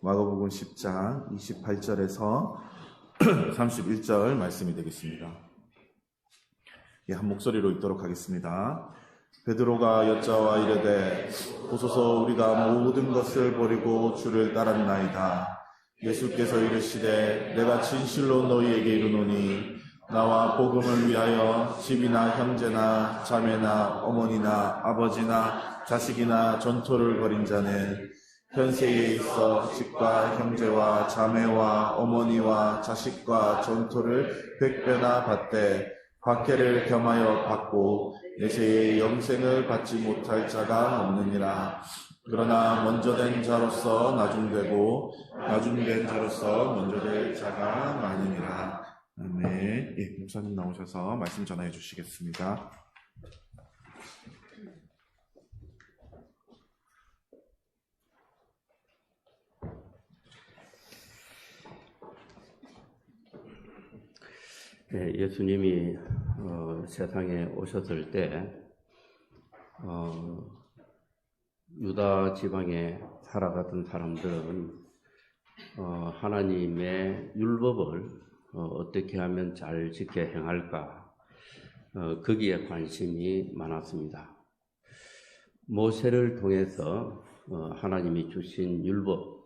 마가복음 10장 28절에서 31절 말씀이 되겠습니다. 한 목소리로 읽도록 하겠습니다. 베드로가 여짜와 이르되 보소서 우리가 모든 것을 버리고 주를 따랐나이다. 예수께서 이르시되 내가 진실로 너희에게 이르노니 나와 복음을 위하여 집이나 형제나 자매나 어머니나 아버지나 자식이나 전토를 벌인 자는 현세에 있어 집과 형제와 자매와 어머니와 자식과 전토를 100배나 받되 박해를 겸하여 받고 내세에 영생을 받지 못할 자가 없느니라. 그러나 먼저 된 자로서 나중되고 나중된 자로서 먼저 될 자가 많으니라. 아멘. 목사님 나오셔서 말씀 전해 주시겠습니다. 예수님이 세상에 오셨을 때 유다 지방에 살아가던 사람들은 하나님의 율법을 어떻게 하면 잘 지켜 행할까 거기에 관심이 많았습니다. 모세를 통해서 하나님이 주신 율법,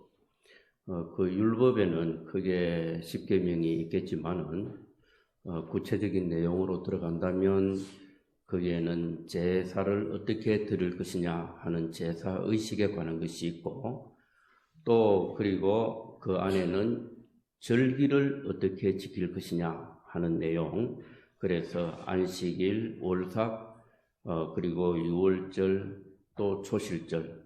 그 율법에는 크게 10계명이 있겠지만은 구체적인 내용으로 들어간다면 거기에는 제사를 어떻게 드릴 것이냐 하는 제사 의식에 관한 것이 있고, 또 그리고 그 안에는 절기를 어떻게 지킬 것이냐 하는 내용, 그래서 안식일, 월삭, 그리고 유월절, 또 초실절,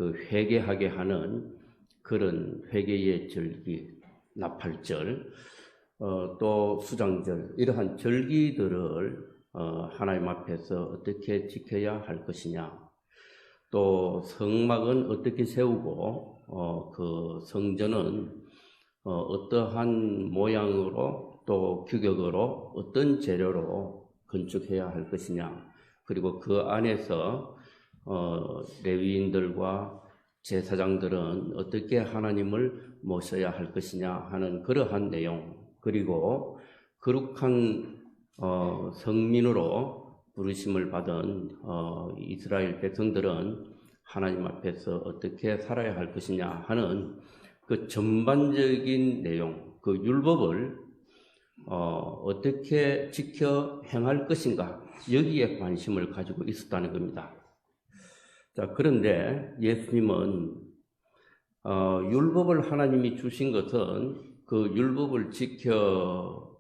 회개하게 하는 그런 회개의 절기, 나팔절, 또 수장절, 이러한 절기들을 하나님 앞에서 어떻게 지켜야 할 것이냐, 또 성막은 어떻게 세우고 그 성전은 어떠한 모양으로 또 규격으로 어떤 재료로 건축해야 할 것이냐, 그리고 그 안에서 레위인들과 제사장들은 어떻게 하나님을 모셔야 할 것이냐 하는 그러한 내용, 그리고 거룩한 성민으로 부르심을 받은 이스라엘 백성들은 하나님 앞에서 어떻게 살아야 할 것이냐 하는 그 전반적인 내용, 그 율법을 어떻게 지켜 행할 것인가, 여기에 관심을 가지고 있었다는 겁니다. 자, 그런데 예수님은 율법을 하나님이 주신 것은 그 율법을 지켜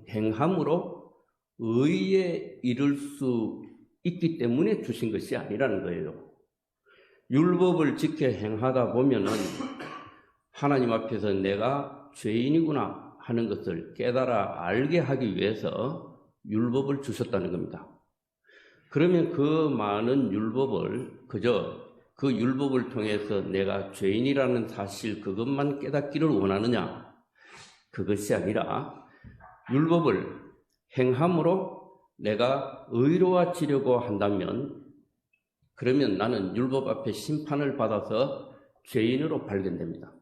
행함으로 의에 이를 수 있기 때문에 주신 것이 아니라는 거예요. 율법을 지켜 행하다 보면은 하나님 앞에서 내가 죄인이구나 하는 것을 깨달아 알게 하기 위해서 율법을 주셨다는 겁니다. 그러면 그 많은 율법을 그저 그 율법을 통해서 내가 죄인이라는 사실 그것만 깨닫기를 원하느냐? 그것이 아니라 율법을 행함으로 내가 의로워지려고 한다면, 그러면 나는 율법 앞에 심판을 받아서 죄인으로 발견됩니다.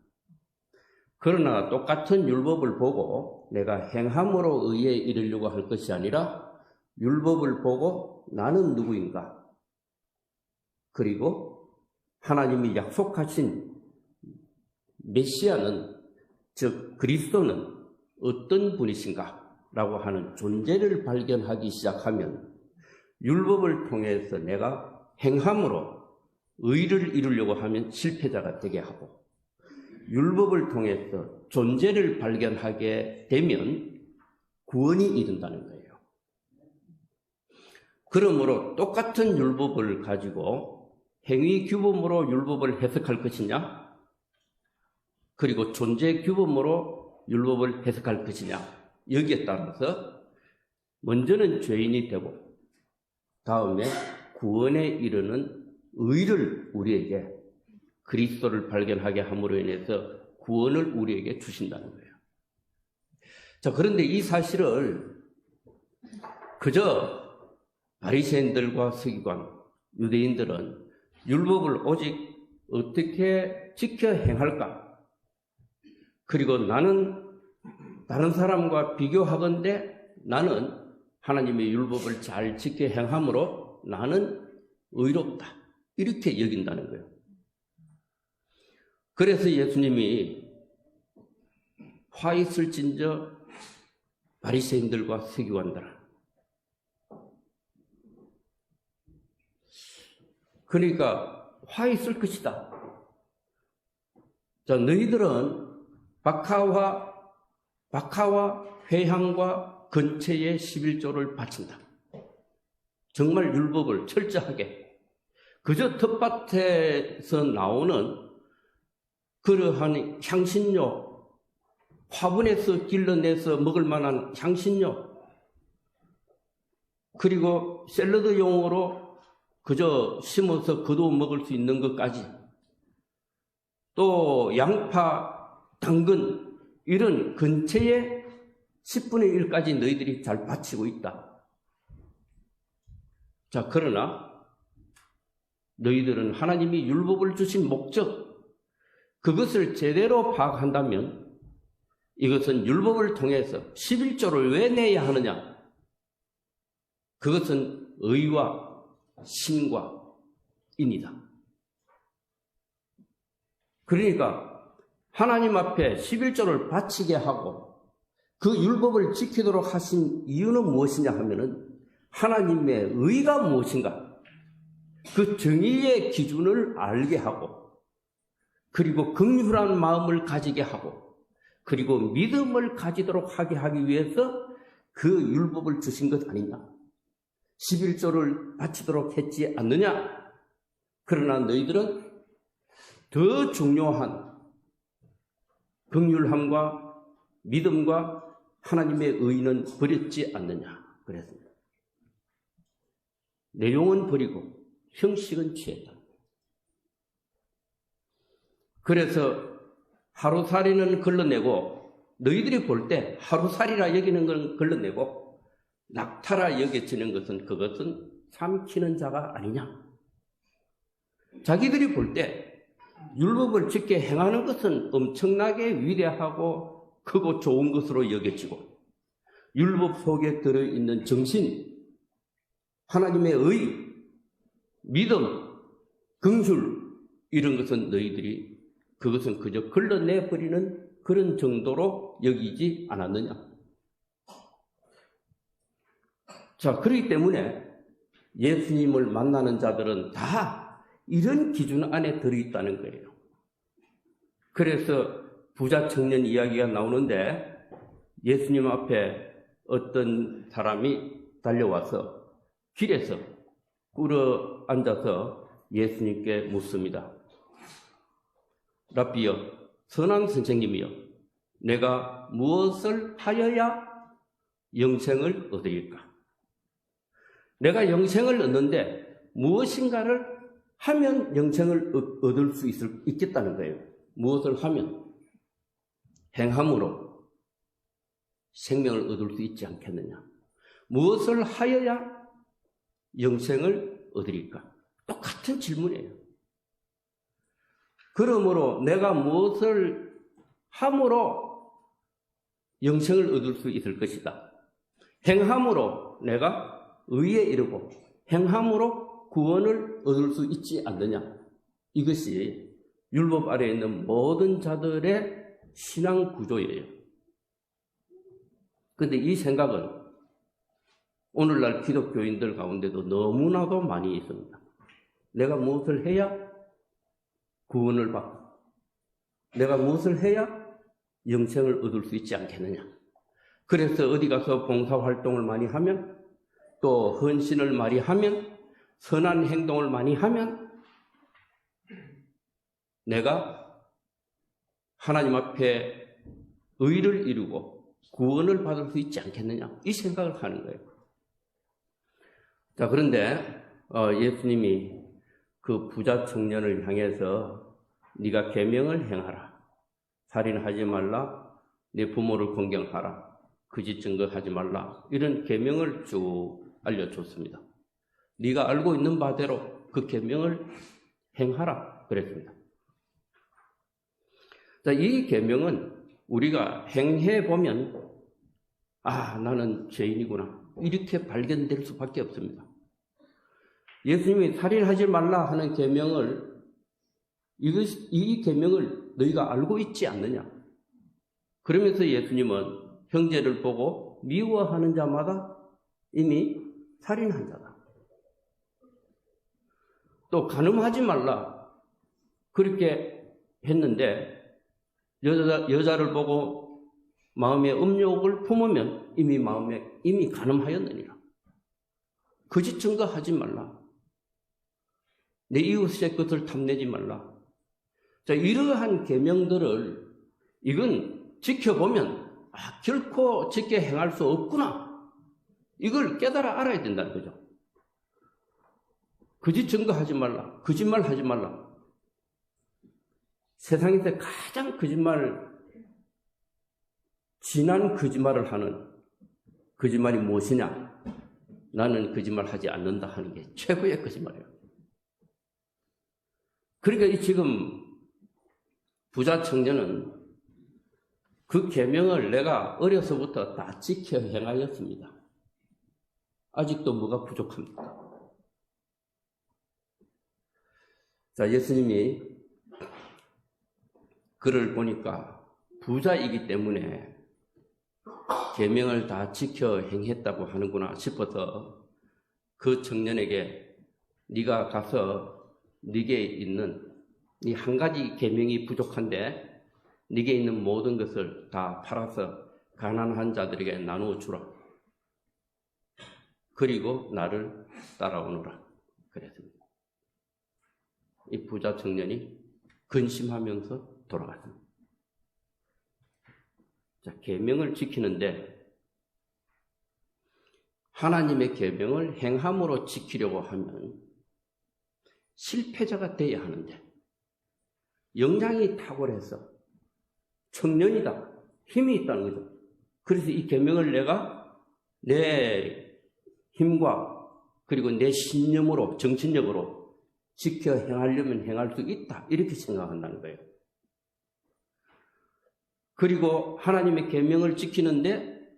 그러나 똑같은 율법을 보고 내가 행함으로 의에 이르려고 할 것이 아니라 율법을 보고 나는 누구인가? 그리고 하나님이 약속하신 메시아는, 즉 그리스도는 어떤 분이신가? 라고 하는 존재를 발견하기 시작하면 율법을 통해서 내가 행함으로 의를 이루려고 하면 실패자가 되게 하고, 율법을 통해서 존재를 발견하게 되면 구원이 이른다는 거예요. 그러므로 똑같은 율법을 가지고 행위 규범으로 율법을 해석할 것이냐, 그리고 존재 규범으로 율법을 해석할 것이냐, 여기에 따라서 먼저는 죄인이 되고 다음에 구원에 이르는 의를 우리에게, 그리스도를 발견하게 함으로 인해서 구원을 우리에게 주신다는 거예요. 자, 그런데 이 사실을 그저 바리새인들과 서기관, 유대인들은 율법을 오직 어떻게 지켜 행할까? 그리고 나는 다른 사람과 비교하건대 나는 하나님의 율법을 잘 지켜 행함으로 나는 의롭다. 이렇게 여긴다는 거예요. 그래서 예수님이 화 있을진저 바리새인들과 서기관들아. 그러니까 화 있을 것이다. 자, 너희들은 박하와 회향과 근처에 11조를 바친다. 정말 율법을 철저하게. 그저 텃밭에서 나오는 그러한 향신료, 화분에서 길러내서 먹을 만한 향신료, 그리고 샐러드용으로 그저 심어서 거두어 먹을 수 있는 것까지, 또 양파, 당근 이런 근처에 10분의 1까지 너희들이 잘 바치고 있다. 자, 그러나 너희들은 하나님이 율법을 주신 목적, 그것을 제대로 파악한다면 이것은 율법을 통해서 11조를 왜 내야 하느냐? 그것은 의와 신과 인이다. 그러니까 하나님 앞에 11조를 바치게 하고 그 율법을 지키도록 하신 이유는 무엇이냐 하면은 하나님의 의가 무엇인가? 그 정의의 기준을 알게 하고, 그리고 긍휼한 마음을 가지게 하고, 그리고 믿음을 가지도록 하기 위해서 그 율법을 주신 것 아니냐? 11조를 바치도록 했지 않느냐? 그러나 너희들은 더 중요한 긍휼함과 믿음과 하나님의 의는 버렸지 않느냐? 그랬습니다. 내용은 버리고 형식은 취했다. 그래서 하루살이는 걸러내고, 너희들이 볼 때 하루살이라 여기는 건 걸러내고 낙타라 여겨지는 것은 그것은 삼키는 자가 아니냐. 자기들이 볼 때 율법을 지켜 행하는 것은 엄청나게 위대하고 크고 좋은 것으로 여겨지고, 율법 속에 들어있는 정신, 하나님의 의, 믿음, 긍휼 이런 것은 너희들이 그것은 그저 걸러내버리는 그런 정도로 여기지 않았느냐. 자, 그렇기 때문에 예수님을 만나는 자들은 다 이런 기준 안에 들어있다는 거예요. 그래서 부자 청년 이야기가 나오는데, 예수님 앞에 어떤 사람이 달려와서 길에서 꿇어 앉아서 예수님께 묻습니다. 랍비여, 선한 선생님이여, 내가 무엇을 하여야 영생을 얻으리까? 내가 영생을 얻는데 무엇인가를 하면 영생을 얻을 수 있겠다는 거예요. 무엇을 하면? 행함으로 생명을 얻을 수 있지 않겠느냐? 무엇을 하여야 영생을 얻으리까? 똑같은 질문이에요. 그러므로 내가 무엇을 함으로 영생을 얻을 수 있을 것이다. 행함으로 내가 의에 이르고 행함으로 구원을 얻을 수 있지 않느냐. 이것이 율법 아래에 있는 모든 자들의 신앙 구조예요. 그런데 이 생각은 오늘날 기독교인들 가운데도 너무나도 많이 있습니다. 내가 무엇을 해야 구원을 받고, 내가 무엇을 해야 영생을 얻을 수 있지 않겠느냐. 그래서 어디 가서 봉사활동을 많이 하면, 또 헌신을 많이 하면, 선한 행동을 많이 하면 내가 하나님 앞에 의를 이루고 구원을 받을 수 있지 않겠느냐. 이 생각을 하는 거예요. 자, 그런데 예수님이 그 부자 청년을 향해서 네가 계명을 행하라. 살인하지 말라. 네 부모를 공경하라. 거짓 증거하지 말라. 이런 계명을 쭉 알려줬습니다. 네가 알고 있는 바대로 그 계명을 행하라 그랬습니다. 자, 이 계명은 우리가 행해 보면 나는 죄인이구나 이렇게 발견될 수밖에 없습니다. 예수님이 살인하지 말라 하는 계명을 이 계명을 너희가 알고 있지 않느냐? 그러면서 예수님은 형제를 보고 미워하는 자마다 이미 살인한 자다. 또 간음하지 말라 그렇게 했는데 여자를 보고 마음에 음욕을 품으면 이미 간음하였느니라. 거짓 증거하지 말라. 내 이웃의 것을 탐내지 말라. 자, 이러한 계명들을 이건 지켜보면 결코 지켜 행할 수 없구나. 이걸 깨달아 알아야 된다는 거죠. 거짓 증거하지 말라. 거짓말하지 말라. 세상에서 가장 진한 거짓말을 하는 거짓말이 무엇이냐? 나는 거짓말하지 않는다 하는 게 최고의 거짓말이에요. 그러니까 지금 부자 청년은 그 계명을 내가 어려서부터 다 지켜 행하였습니다. 아직도 뭐가 부족합니까? 자, 예수님이 그를 보니까 부자이기 때문에 계명을 다 지켜 행했다고 하는구나 싶어서 그 청년에게 네가 가서 네게 있는 이 한 가지 계명이 부족한데 네게 있는 모든 것을 다 팔아서 가난한 자들에게 나누어 주라. 그리고 나를 따라오너라. 그랬습니다. 이 부자 청년이 근심하면서 돌아갔습니다. 자, 계명을 지키는데 하나님의 계명을 행함으로 지키려고 하면 실패자가 돼야 하는데 영장이 탁월해서 청년이다. 힘이 있다는 거죠. 그래서 이 계명을 내가 내 힘과 그리고 내 신념으로 정신력으로 지켜 행하려면 행할 수 있다. 이렇게 생각한다는 거예요. 그리고 하나님의 계명을 지키는데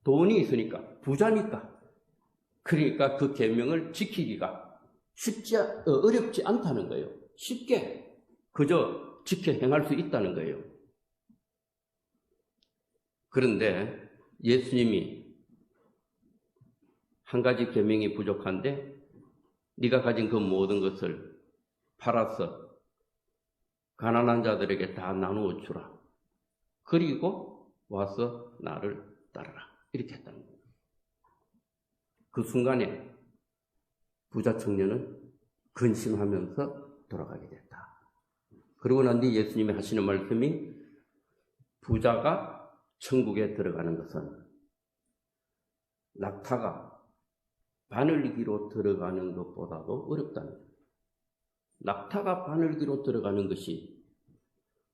돈이 있으니까 부자니까 그러니까 그 계명을 지키기가 어렵지 않다는 거예요. 쉽게 그저 지켜 행할 수 있다는 거예요. 그런데 예수님이 한 가지 계명이 부족한데 네가 가진 그 모든 것을 팔아서 가난한 자들에게 다 나누어 주라. 그리고 와서 나를 따르라. 이렇게 했다는 거예요. 그 순간에 부자 청년은 근심하면서 돌아가게 됐다. 그러고 난 뒤 예수님이 하시는 말씀이 부자가 천국에 들어가는 것은 낙타가 바늘기로 들어가는 것보다도 어렵다는 거예요. 낙타가 바늘기로 들어가는 것이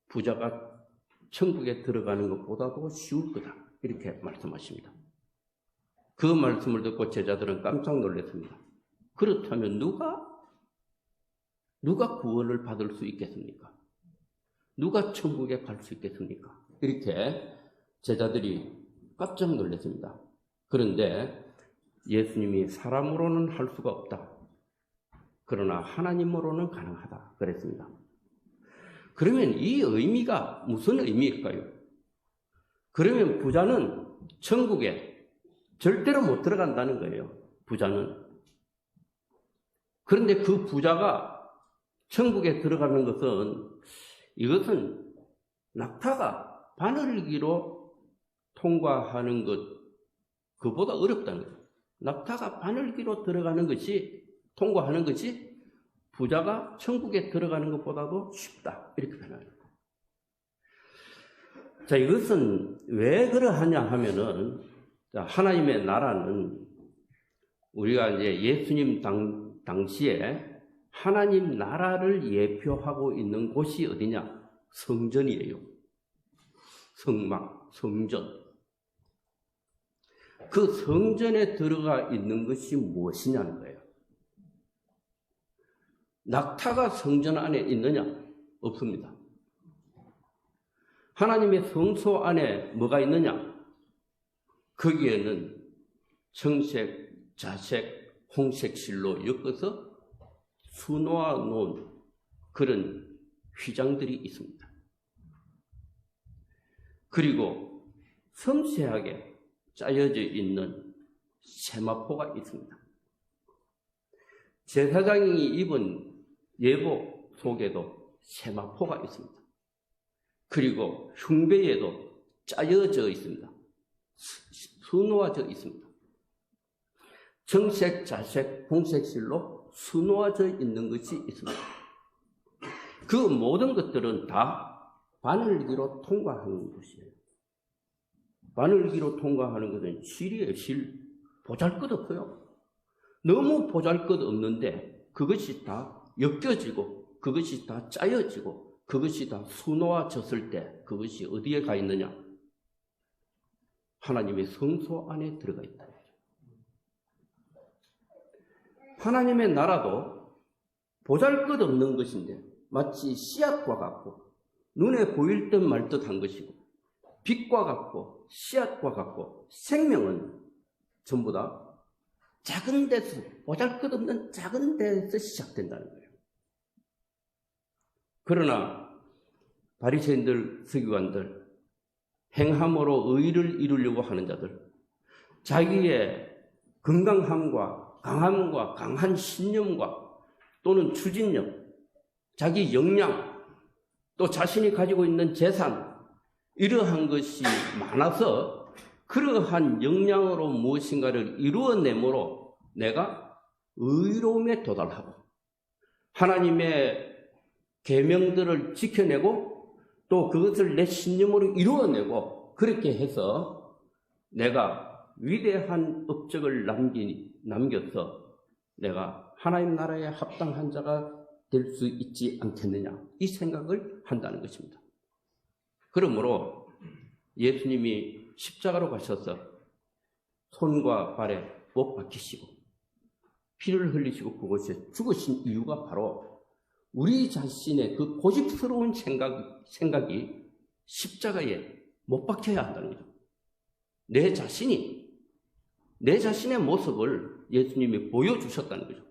부자가 천국에 들어가는 것보다도 쉬울 거다. 이렇게 말씀하십니다. 그 말씀을 듣고 제자들은 깜짝 놀랐습니다. 그렇다면 누가 구원을 받을 수 있겠습니까? 누가 천국에 갈 수 있겠습니까? 이렇게 제자들이 깜짝 놀랐습니다. 그런데 예수님이 사람으로는 할 수가 없다. 그러나 하나님으로는 가능하다. 그랬습니다. 그러면 이 의미가 무슨 의미일까요? 그러면 부자는 천국에 절대로 못 들어간다는 거예요. 부자는. 그런데 그 부자가 천국에 들어가는 이것은 낙타가 바늘기로 통과하는 그보다 어렵다는 거예요. 낙타가 바늘기로 들어가는 통과하는 것이 부자가 천국에 들어가는 것보다도 쉽다. 이렇게 표현합니다. 자, 이것은 왜 그러하냐 하면은, 하나님의 나라는 우리가 이제 예수님 당시에 하나님 나라를 예표하고 있는 곳이 어디냐? 성전이에요. 성전. 그 성전에 들어가 있는 것이 무엇이냐는 거예요. 낙타가 성전 안에 있느냐? 없습니다. 하나님의 성소 안에 뭐가 있느냐? 거기에는 청색, 자색, 홍색 실로 엮어서 수놓아 놓은 그런 휘장들이 있습니다. 그리고 섬세하게 짜여져 있는 세마포가 있습니다. 제사장이 입은 예복 속에도 세마포가 있습니다. 그리고 흉배에도 짜여져 있습니다. 수놓아져 있습니다. 청색, 자색, 홍색 실로 수놓아져 있는 것이 있습니다. 그 모든 것들은 다 바늘기로 통과하는 것이에요. 바늘기로 통과하는 것은 실이에요, 실. 보잘것없어요. 너무 보잘것없는데 그것이 다 엮여지고 그것이 다 짜여지고 그것이 다 수놓아졌을 때 그것이 어디에 가 있느냐? 하나님의 성소 안에 들어가 있다. 하나님의 나라도 보잘것없는 것인데 마치 씨앗과 같고 눈에 보일 듯 말 듯한 것이고 빛과 같고 씨앗과 같고 생명은 전부 다 작은 데서 보잘것없는 작은 데서 시작된다는 거예요. 그러나 바리새인들, 서기관들, 행함으로 의를 이루려고 하는 자들, 자기의 건강함과 강함과 강한 신념과 또는 추진력, 자기 역량, 또 자신이 가지고 있는 재산, 이러한 것이 많아서 그러한 역량으로 무엇인가를 이루어내므로 내가 의로움에 도달하고 하나님의 계명들을 지켜내고 또 그것을 내 신념으로 이루어내고 그렇게 해서 내가 위대한 업적을 남겨서 내가 하나님 나라에 합당한 자가 될 수 있지 않겠느냐 이 생각을 한다는 것입니다. 그러므로 예수님이 십자가로 가셔서 손과 발에 못 박히시고 피를 흘리시고 그곳에 죽으신 이유가 바로 우리 자신의 그 고집스러운 생각이 십자가에 못 박혀야 한다는 거죠. 내 자신의 모습을 예수님이 보여주셨다는 거죠.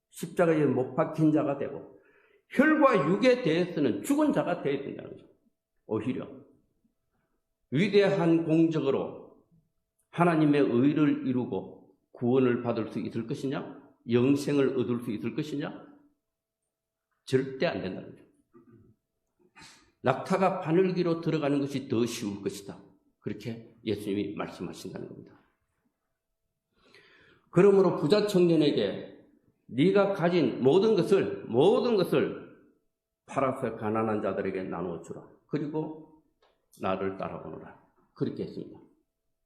십자가에 못 박힌 자가 되고 혈과 육에 대해서는 죽은 자가 되어야 된다는 거죠. 오히려 위대한 공적으로 하나님의 의를 이루고 구원을 받을 수 있을 것이냐? 영생을 얻을 수 있을 것이냐? 절대 안 된다는 거죠. 낙타가 바늘기로 들어가는 것이 더 쉬울 것이다. 그렇게 예수님이 말씀하신다는 겁니다. 그러므로 부자 청년에게 네가 가진 모든 것을 팔아서 가난한 자들에게 나누어 주라. 그리고 나를 따라오너라. 그렇게 했습니다.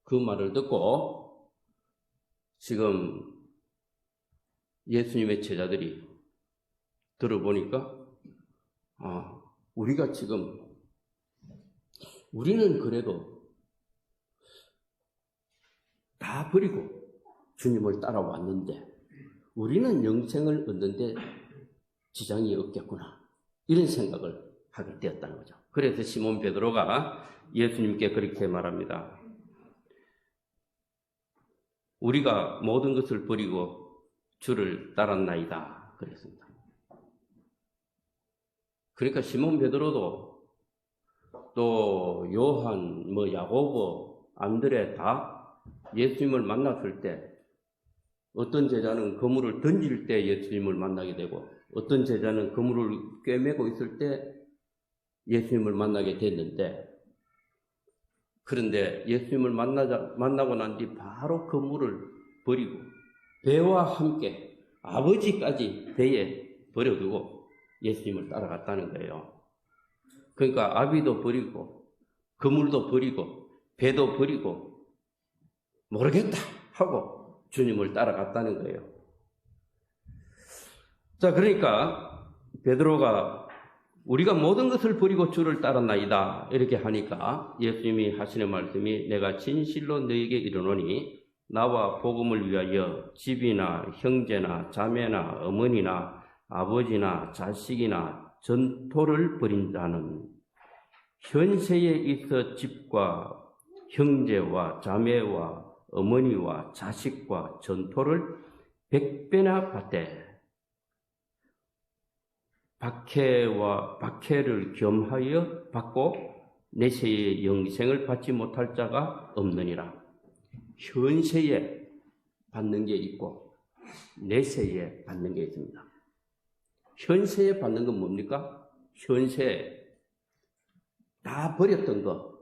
그 말을 듣고 지금 예수님의 제자들이 들어보니까 우리는 그래도 다 버리고 주님을 따라왔는데 우리는 영생을 얻는데 지장이 없겠구나. 이런 생각을 하게 되었다는 거죠. 그래서 시몬 베드로가 예수님께 그렇게 말합니다. 우리가 모든 것을 버리고 주를 따랐나이다. 그랬습니다. 그러니까 시몬 베드로도 또 요한, 야고보, 안드레 다 예수님을 만났을 때 어떤 제자는 그물을 던질 때 예수님을 만나게 되고 어떤 제자는 그물을 꿰매고 있을 때 예수님을 만나게 됐는데 그런데 예수님을 만나고 난 뒤 바로 그물을 버리고 배와 함께 아버지까지 배에 버려두고 예수님을 따라갔다는 거예요. 그러니까 아비도 버리고 그물도 버리고 배도 버리고 모르겠다 하고 주님을 따라갔다는 거예요. 자, 그러니까 베드로가 우리가 모든 것을 버리고 주를 따랐나이다 이렇게 하니까 예수님이 하시는 말씀이 내가 진실로 너에게 이르노니 나와 복음을 위하여 집이나 형제나 자매나 어머니나 아버지나 자식이나 전토를 벌인 자는 현세에 있어 집과 형제와 자매와 어머니와 자식과 전토를 100배나 받되 박해를 겸하여 받고 내세의 영생을 받지 못할 자가 없느니라. 현세에 받는 게 있고 내세에 받는 게 있습니다. 현세에 받는 건 뭡니까? 현세에 다 버렸던 거.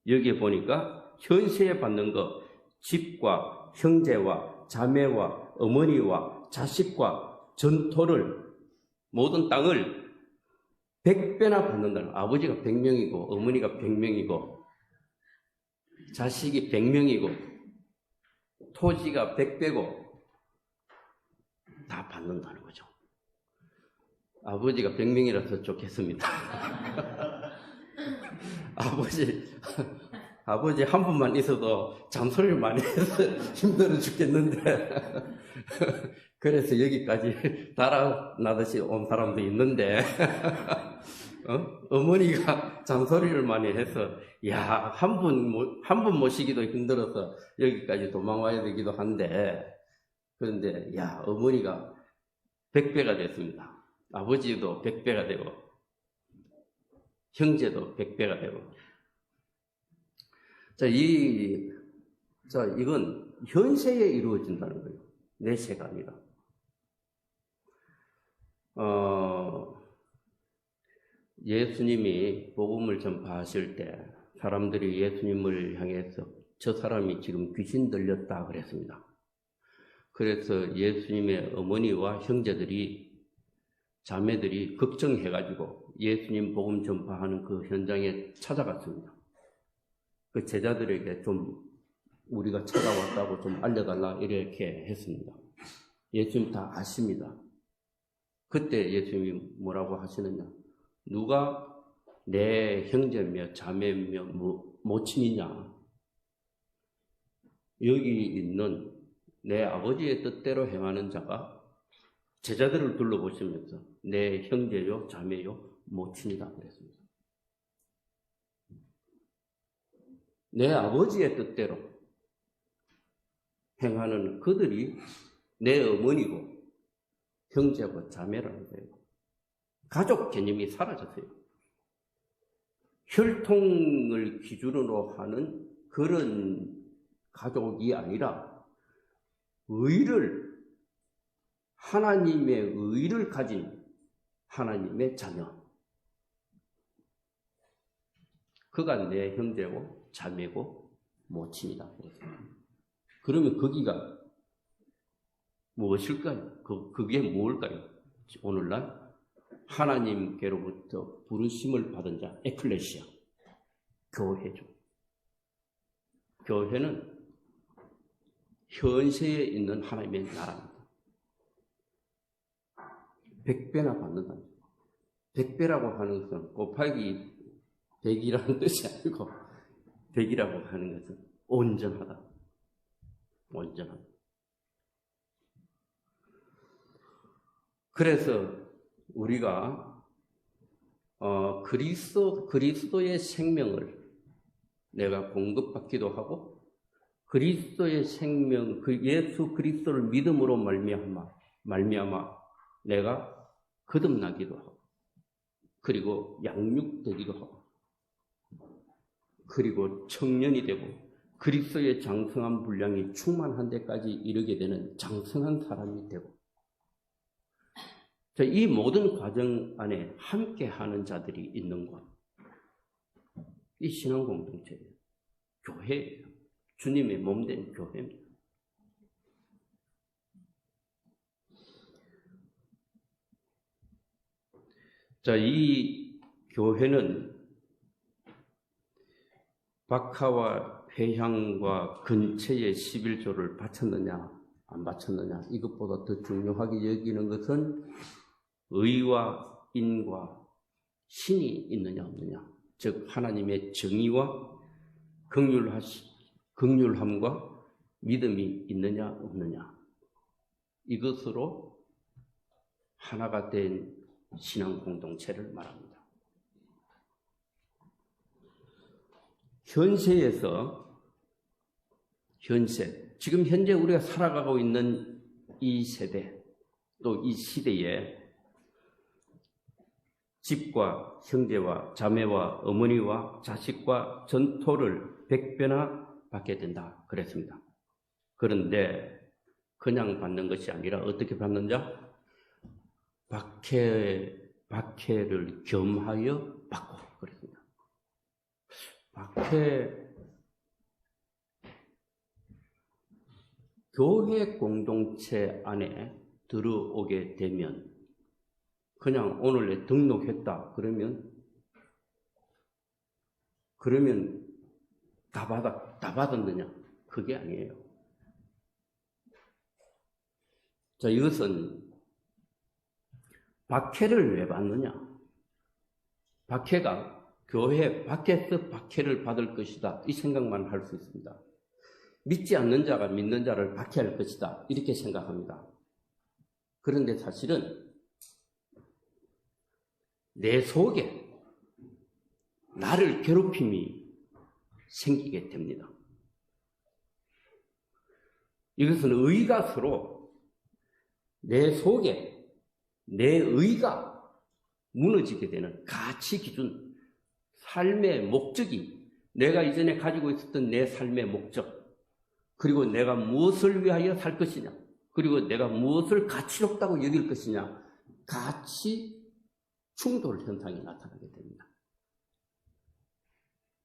여기에 보니까 현세에 받는 거, 집과 형제와 자매와 어머니와 자식과 전토를, 모든 땅을 100배나 받는다는, 아버지가 100명이고 어머니가 100명이고 자식이 100명이고 토지가 100배고 다 받는다는 거죠. 아버지가 100명이라서 좋겠습니다. 아버지 한 분만 있어도 잔소리를 많이 해서 힘들어 죽겠는데 그래서 여기까지 달아나듯이 온 사람도 있는데 어머니가 잔소리를 많이 해서 한 분 모시기도 힘들어서 여기까지 도망와야 되기도 한데, 그런데 어머니가 100배가 됐습니다. 아버지도 100배가 되고 형제도 100배가 되고. 이건 현세에 이루어진다는 거예요. 내세가 아니라. 예수님이 복음을 전파하실 때 사람들이 예수님을 향해서 저 사람이 지금 귀신 들렸다 그랬습니다. 그래서 예수님의 어머니와 형제들이, 자매들이 걱정해가지고 예수님 복음 전파하는 그 현장에 찾아갔습니다. 그 제자들에게 좀 우리가 찾아왔다고 좀 알려달라 이렇게 했습니다. 예수님 다 아십니다. 그때 예수님이 뭐라고 하시느냐? 누가 내 형제며 자매며 모친이냐? 여기 있는 내 아버지의 뜻대로 행하는 자가, 제자들을 둘러보시면서 내 형제요 자매요 모친이다 그랬습니다. 내 아버지의 뜻대로 행하는 그들이 내 어머니고 형제고 자매라는 거예요. 가족 개념이 사라졌어요. 혈통을 기준으로 하는 그런 가족이 아니라 하나님의 의를 가진 하나님의 자녀. 그가 내 형제고 자매고 모친이다. 그러면 거기가 무엇일까요? 그게 뭘까요? 오늘날 하나님께로부터 부르심을 받은 자, 에클레시아, 교회죠. 교회는 현세에 있는 하나님의 나라입니다. 100배나 받는다. 100배라고 하는 것은 곱하기 100이라는 뜻이 아니고 100이라고 하는 것은 온전하다. 온전하다. 그래서 우리가 그리스도의 생명을 내가 공급받기도 하고, 그리스도의 생명, 예수 그리스도를 믿음으로 말미암아 내가 거듭나기도 하고, 그리고 양육되기도 하고, 그리고 청년이 되고 그리스도의 장성한 분량이 충만한 데까지 이르게 되는 장성한 사람이 되고, 이 모든 과정 안에 함께하는 자들이 있는 곳, 이 신앙 공동체예요. 교회예요. 주님의 몸된 교회입니다. 이 교회는 박하와 회향과 근처의 11조를 바쳤느냐 안 바쳤느냐, 이것보다 더 중요하게 여기는 것은 의와 인과 신이 있느냐 없느냐, 즉 하나님의 정의와 긍휼함과 믿음이 있느냐 없느냐, 이것으로 하나가 된 신앙 공동체를 말합니다. 지금 현재 우리가 살아가고 있는 이 세대, 또 이 시대에 집과 형제와 자매와 어머니와 자식과 전토를 100배나 받게 된다 그랬습니다. 그런데 그냥 받는 것이 아니라 어떻게 받는자? 박해를 겸하여 받고 그랬습니다. 교회 공동체 안에 들어오게 되면 그냥 오늘에 등록했다 그러면 다 받았느냐? 그게 아니에요. 자, 이것은 박해를 왜 받느냐? 박해가 교회 밖에서 박해를 받을 것이다. 이 생각만 할 수 있습니다. 믿지 않는 자가 믿는 자를 박해할 것이다. 이렇게 생각합니다. 그런데 사실은 내 속에 나를 괴롭힘이 생기게 됩니다. 이것은 의가서로 내 속에 내 의가 무너지게 되는 가치 기준, 삶의 목적이 내가 이전에 가지고 있었던 내 삶의 목적, 그리고 내가 무엇을 위하여 살 것이냐, 그리고 내가 무엇을 가치롭다고 여길 것이냐, 가치 충돌 현상이 나타나게 됩니다.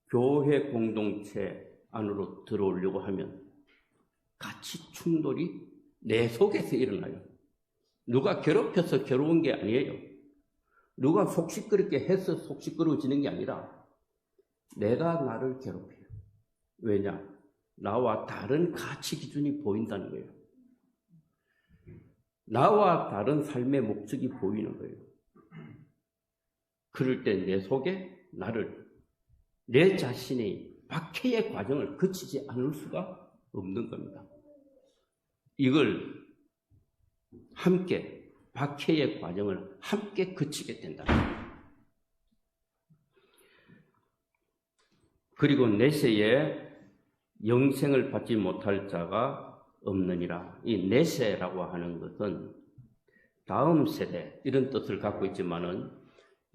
교회 공동체 안으로 들어오려고 하면 가치 충돌이 내 속에서 일어나요. 누가 괴롭혀서 괴로운 게 아니에요. 누가 속 시끄럽게 해서 속 시끄러워지는 게 아니라 내가 나를 괴롭혀요. 왜냐? 나와 다른 가치 기준이 보인다는 거예요. 나와 다른 삶의 목적이 보이는 거예요. 그럴 때 내 속에 내 자신의 박해의 과정을 거치지 않을 수가 없는 겁니다. 이걸 함께, 박해의 과정을 함께 거치게 된다. 그리고 내세에 영생을 받지 못할 자가 없느니라. 이 내세라고 하는 것은 다음 세대, 이런 뜻을 갖고 있지만은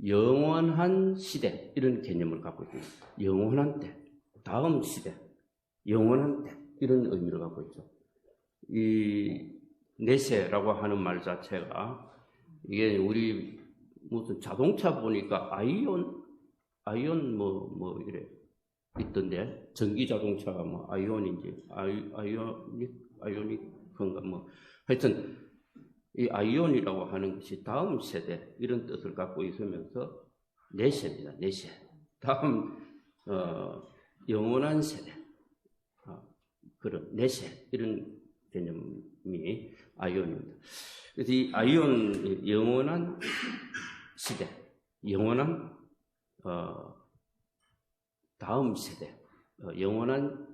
영원한 시대, 이런 개념을 갖고 있습니다. 영원한 때, 다음 시대, 영원한 때, 이런 의미를 갖고 있죠. 이 내세라고 하는 말 자체가 이게 우리 무슨 자동차 보니까 아이온 이래 있던데, 전기 자동차가 뭐 아이온인지 아이오닉 그런가 뭐 하여튼 이 아이온이라고 하는 것이 다음 세대 이런 뜻을 갖고 있으면서 내세입니다. 내세. 다음 영원한 세대. 그런 내세 이런 개념이 아이온입니다. 그래서 이 아이온 영원한 시대, 영원한 다음 세대, 영원한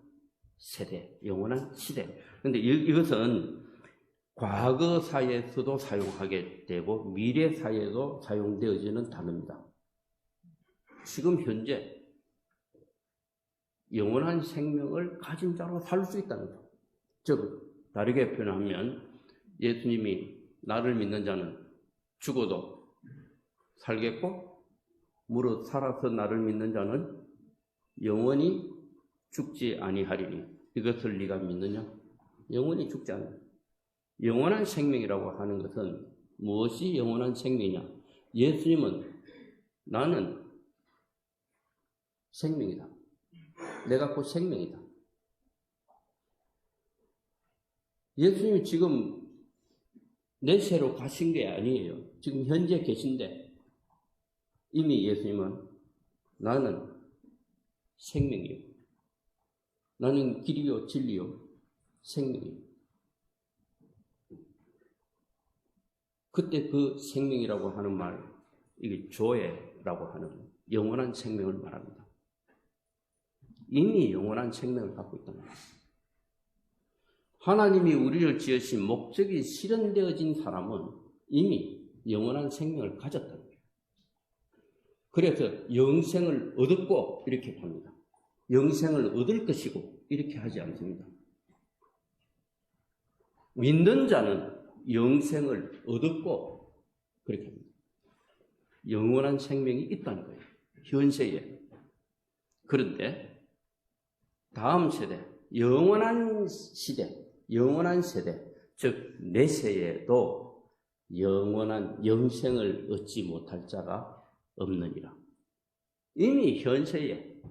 세대, 영원한 시대. 그런데 이것은 과거사에서도 사용하게 되고 미래사에도 사용되어지는 단어입니다. 지금 현재 영원한 생명을 가진 자로 살 수 있다는 것. 즉 다르게 표현하면 예수님이 나를 믿는 자는 죽어도 살겠고 무릇 살아서 나를 믿는 자는 영원히 죽지 아니하리니 이것을 네가 믿느냐? 영원히 죽지 않아. 영원한 생명이라고 하는 것은 무엇이 영원한 생명이냐? 예수님은 나는 생명이다. 내가 곧 생명이다. 예수님이 지금 내세로 가신 게 아니에요. 지금 현재 계신데 이미 예수님은 나는 생명이요. 나는 길이요, 진리요, 생명이요. 그때 그 생명이라고 하는 말, 이게 조회라고 하는 영원한 생명을 말합니다. 이미 영원한 생명을 갖고 있다는 거예요. 하나님이 우리를 지으신 목적이 실현되어진 사람은 이미 영원한 생명을 가졌다는 거예요. 그래서 영생을 얻었고 이렇게 봅니다. 영생을 얻을 것이고 이렇게 하지 않습니다. 믿는 자는 영생을 얻었고 그렇게 합니다. 영원한 생명이 있다는 거예요. 현세에. 그런데 다음 세대, 영원한 시대, 영원한 세대, 즉 내세에도 영원한 영생을 얻지 못할 자가 없느니라. 이미 현세에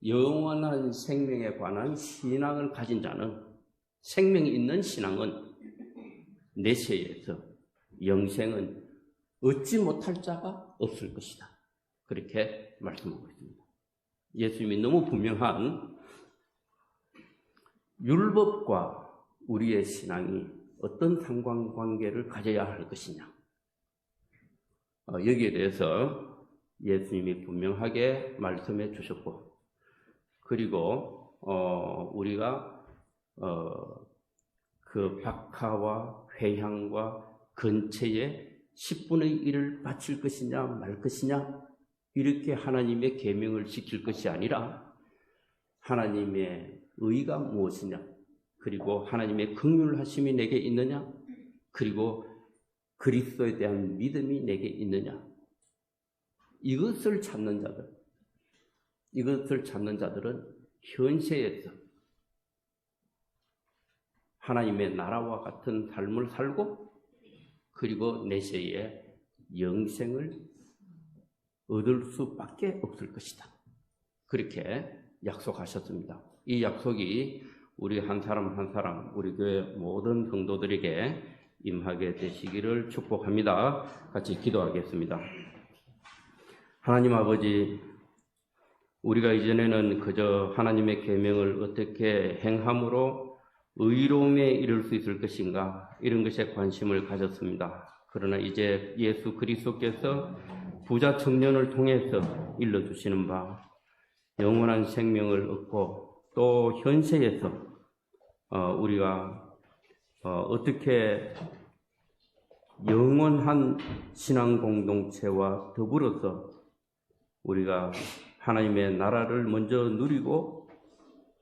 영원한 생명에 관한 신앙을 가진 자는, 생명이 있는 신앙은 내세에서 영생은 얻지 못할 자가 없을 것이다. 그렇게 말씀하고 있습니다. 예수님이 너무 분명한 율법과 우리의 신앙이 어떤 상관관계를 가져야 할 것이냐. 여기에 대해서 예수님이 분명하게 말씀해 주셨고, 그리고 우리가 그 박하와 회향과 근처에 10분의 1을 바칠 것이냐 말 것이냐 이렇게 하나님의 계명을 지킬 것이 아니라 하나님의 의가 무엇이냐, 그리고 하나님의 긍휼하심이 내게 있느냐, 그리고 그리스도에 대한 믿음이 내게 있느냐, 이것을 찾는 자들은 현세에서 하나님의 나라와 같은 삶을 살고, 그리고 내세에 영생을 얻을 수밖에 없을 것이다. 그렇게 약속하셨습니다. 이 약속이 우리 한 사람 한 사람, 우리 교회 모든 성도들에게 임하게 되시기를 축복합니다. 같이 기도하겠습니다. 하나님 아버지, 우리가 이전에는 그저 하나님의 계명을 어떻게 행함으로 의로움에 이를 수 있을 것인가, 이런 것에 관심을 가졌습니다. 그러나 이제 예수 그리스도께서 부자 청년을 통해서 일러주시는 바 영원한 생명을 얻고, 또 현세에서 우리가 어떻게 영원한 신앙 공동체와 더불어서 우리가 하나님의 나라를 먼저 누리고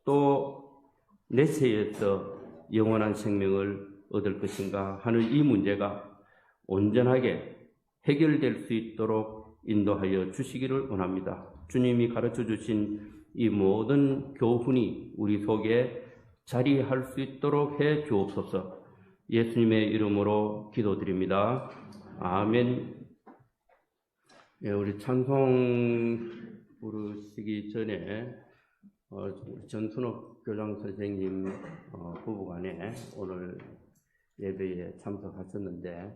또 내세에서 영원한 생명을 얻을 것인가 하는 이 문제가 온전하게 해결될 수 있도록 인도하여 주시기를 원합니다. 주님이 가르쳐 주신 이 모든 교훈이 우리 속에 자리할 수 있도록 해 주옵소서. 예수님의 이름으로 기도드립니다. 아멘. 예, 우리 찬송 부르시기 전에 전순옥 교장 선생님 부부간에 오늘 예배에 참석하셨는데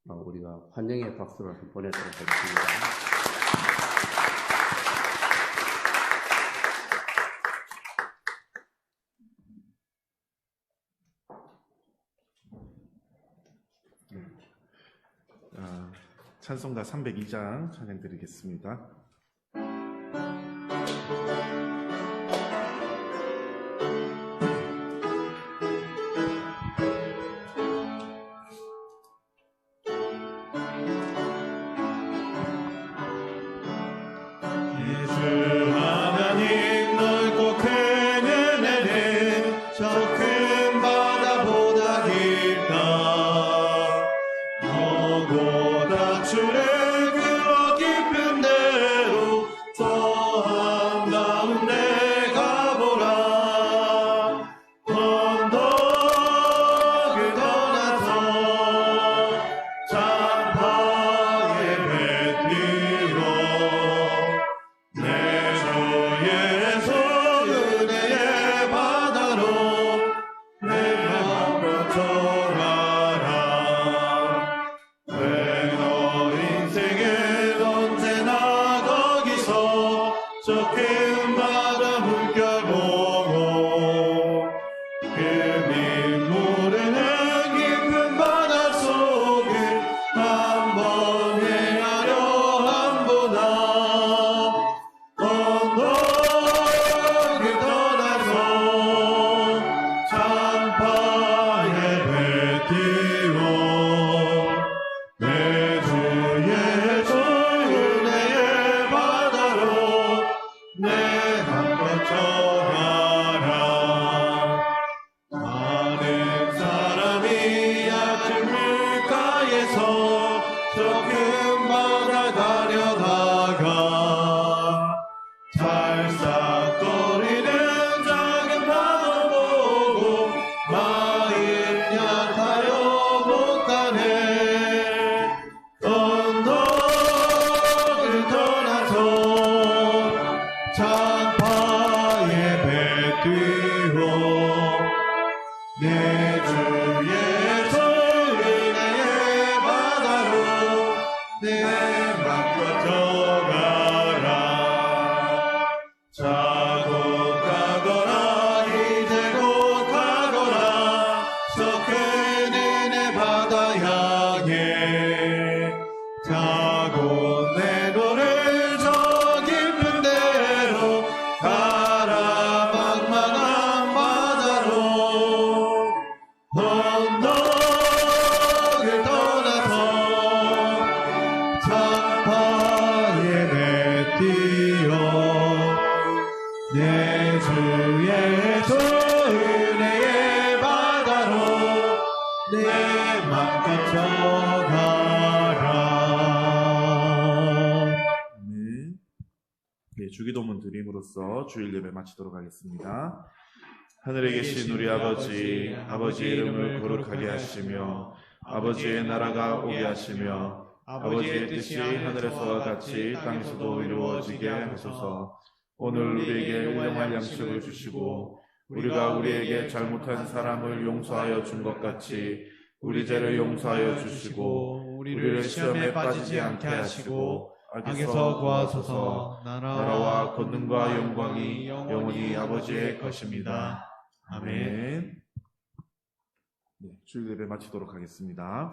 우리가 환영의 박수를 보내도록 하겠습니다. 찬송가 302장 찬양 드리겠습니다. 왜 너 인생 저 큰 바다 가려다가 찰싹거리는 작은 바다 보고 마음 약하여 못 가네. 언덕을 떠나서 창파에 배 뛰어 내 주 예수 은혜의 바다로 내 맘 가져가라. 자고 가거라 이제 곧 가거라 저 큰 은혜 바다 향해 자고 내 노를 저 깊은 데로 가라 막막한 바다로. 언덕을 떠나서 창파에 배 뛰어 내 주 예수 은혜의 바다로 내 맘 가져가라. 아멘. 네, 주기도문 드림으로써 주일 예배 마치도록 하겠습니다. 하늘에 계신 우리 아버지, 아버지의 이름을 거룩하게 하시며 아버지의 나라가 오게 하시며 아버지의 뜻이 하늘에서와 같이 땅에서도 이루어지게 하소서. 오늘 우리에게 일용할 양식을 주시고 우리가 우리에게 잘못한 사람을 용서하여 준 것 같이 우리 죄를 용서하여 주시고 우리를 시험에 빠지지 않게 하시고 악에서 구하소서. 나라와 권능과 영광이 영원히 아버지의 것입니다. 아멘. 네, 주일 예배 마치도록 하겠습니다.